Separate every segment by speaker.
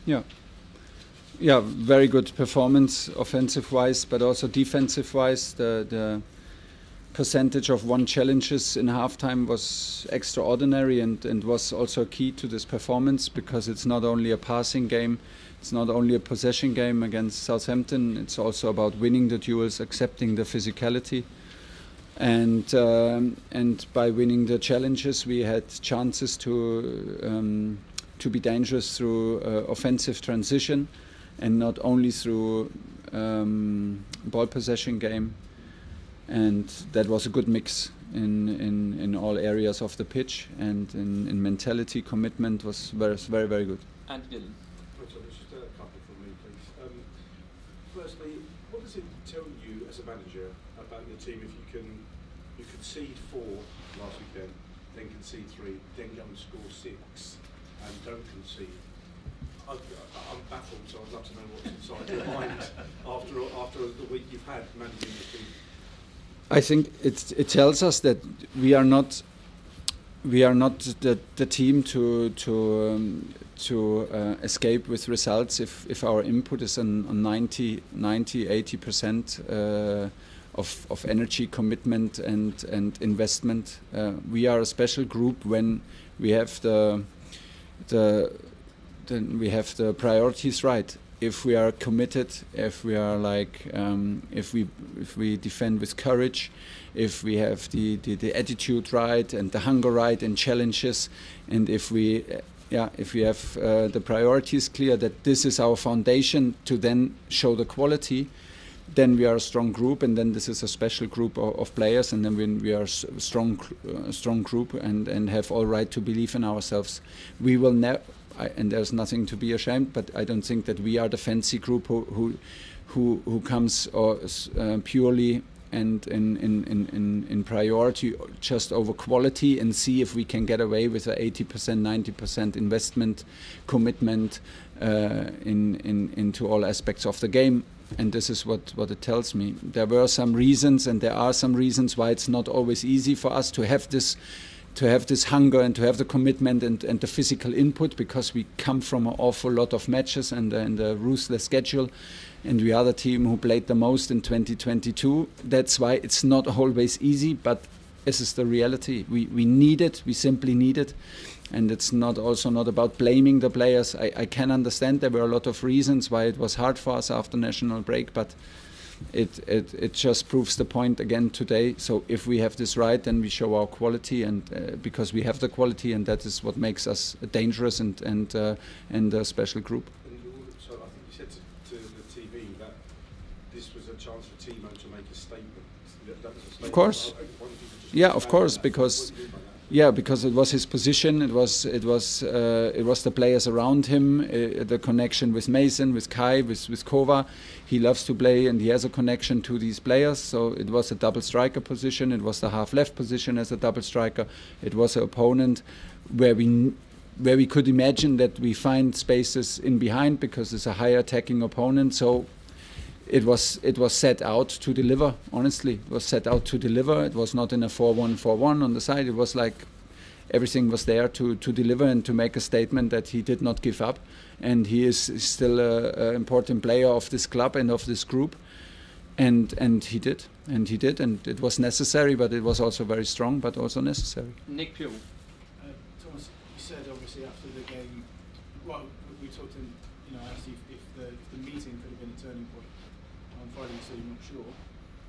Speaker 1: Yeah. Yeah, very good performance offensive-wise, but also defensive-wise. The percentage of won challenges in halftime was extraordinary and was also key to this performance, because it's not only a passing game, it's not only a possession game against Southampton, it's also about winning the duels, accepting the physicality. And by winning the challenges, we had chances to be dangerous through offensive transition, and not only through ball possession game. And that was a good mix in all areas of the pitch, and in mentality, commitment was very, very good.
Speaker 2: And Dylan.
Speaker 3: Just a couple from me, please. Firstly, what does it tell you as a manager about your team if you concede 4 last weekend, then concede 3, then go and score 6, and don't concede? I'm baffled, so I'd love to know what's inside your mind after the week you've had managing the team.
Speaker 1: I think it tells us that we are not the team to escape with results if our input is on 80% of energy, commitment and investment. We are a special group when we have the priorities right. If we are committed, if we are if we defend with courage, if we have the attitude right and the hunger right in challenges, and if we have the priorities clear, that this is our foundation to then show the quality, then we are a strong group, and then this is a special group of players, and then when we are a strong group and have all right to believe in ourselves, we will never. And there's nothing to be ashamed, but I don't think that we are the fancy group who comes purely and in priority just over quality, and see if we can get away with a 80%, 90% investment commitment into all aspects of the game. And this is what it tells me. There were some reasons, and there are some reasons why it's not always easy for us to have this hunger and to have the commitment and the physical input, because we come from an awful lot of matches and a ruthless schedule, and we are the team who played the most in 2022. That's why it's not always easy, but this is the reality. We need it, we simply need it, and it's not about blaming the players. I can understand there were a lot of reasons why it was hard for us after national break, but it just proves the point again today. So if we have this right, then we show our quality, and because we have the quality, and that is what makes us dangerous and a special group.
Speaker 3: And so I think you said to the TV that this was a chance for Timo to make a statement. That was a statement.
Speaker 1: Of course. Yeah, of course, because. Yeah, because it was his position. It was the players around him, the connection with Mason, with Kai, with Kova. He loves to play, and he has a connection to these players. So it was a double striker position. It was the half left position as a double striker. It was an opponent where we could imagine that we find spaces in behind, because it's a high attacking opponent. So it was set out to deliver. Honestly, it was set out to deliver. It was not in a 4-1-4-1 on the side. It was like everything was there to deliver and to make a statement that he did not give up, and he is still an important player of this club and of this group. And he did, and it was necessary, but it was also very strong, but also necessary.
Speaker 2: Nick Pugh.
Speaker 4: Thomas, you said obviously after the game, well, we talked in, asked you if the meeting could have been a turning point on Friday, so you're not sure.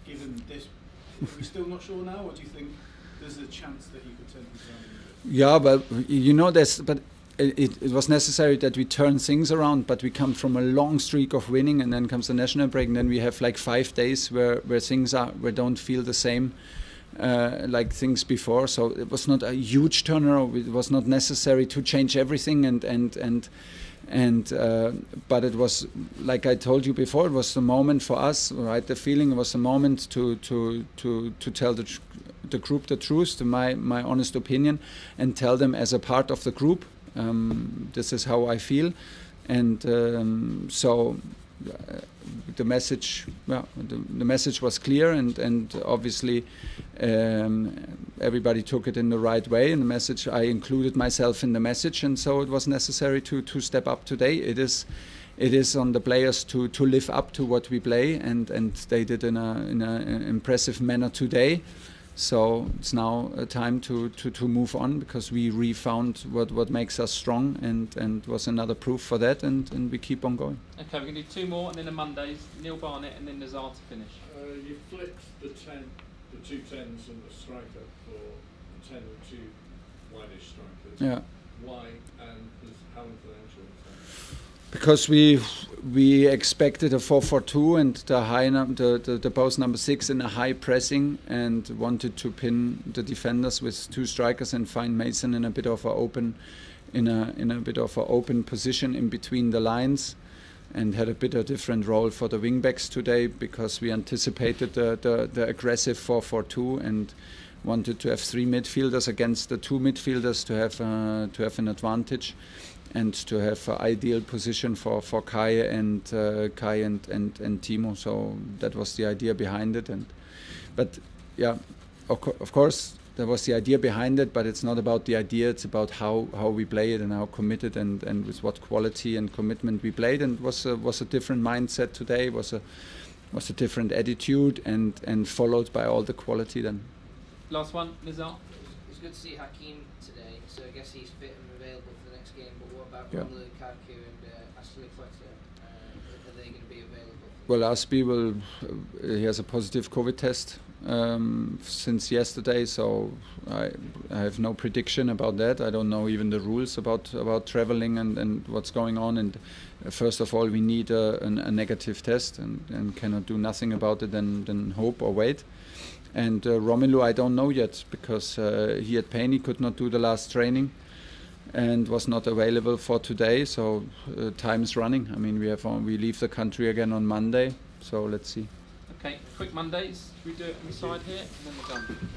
Speaker 4: Given this, are we still not sure now, or do you think there's a chance that you could turn things around?
Speaker 1: Yeah, but it was necessary that we turn things around, but we come from a long streak of winning, and then comes the national break, and then we have like 5 days where things don't feel the same like things before. So it was not a huge turnaround. It was not necessary to change everything, but it was, like I told you before, it was the moment for us, right? The feeling, it was the moment to tell the group the truth, to my honest opinion, and tell them as a part of the group, this is how I feel. And so the message was clear, and obviously everybody took it in the right way. In the message, I included myself in the message, and so it was necessary to step up today. It is on the players to live up to what we play, and they did in an impressive manner today. So it's now a time to move on, because we refound what makes us strong, and was another proof for that, and we keep on going.
Speaker 2: Okay, we're going to do 2 more, and then the Mondays, Neil Barnett and then Nazar to finish.
Speaker 5: You flipped the 2 10s and the striker for the 10 and 2 wide-ish strikers.
Speaker 1: Yeah.
Speaker 5: Why, and how influential is that?
Speaker 1: Because we expected a 4-4-2 and the post number 6 in a high pressing, and wanted to pin the defenders with 2 strikers and find Mason in a bit of a open position in between the lines, and had a bit of different role for the wingbacks today, because we anticipated the aggressive 4-4-2 and wanted to have 3 midfielders against the 2 midfielders to have an advantage, and to have an ideal position for Kai and Timo. So that was the idea behind it. But yeah, of course that was the idea behind it. But it's not about the idea; it's about how we play it and how committed and with what quality and commitment we played. And was a different mindset today. Was a different attitude, and followed by all the quality then.
Speaker 2: Last one, Nizar.
Speaker 6: It's good to see Hakim today. So I guess he's fit and available for the next game. But what about
Speaker 1: Yeah.
Speaker 6: Romelu Lukaku and Ashley Fletcher? Are they going to be available?
Speaker 1: Well, Aspi he has a positive COVID test since yesterday, so I have no prediction about that. I don't know even the rules about traveling and what's going on. And first of all, we need a negative test, and cannot do nothing about it than hope or wait. And Romelu, I don't know yet, because he had pain. He could not do the last training, and was not available for today. So time is running. I mean, we leave the country again on Monday. So let's see.
Speaker 2: Okay, quick Mondays. We do it on the side here, and then we're done.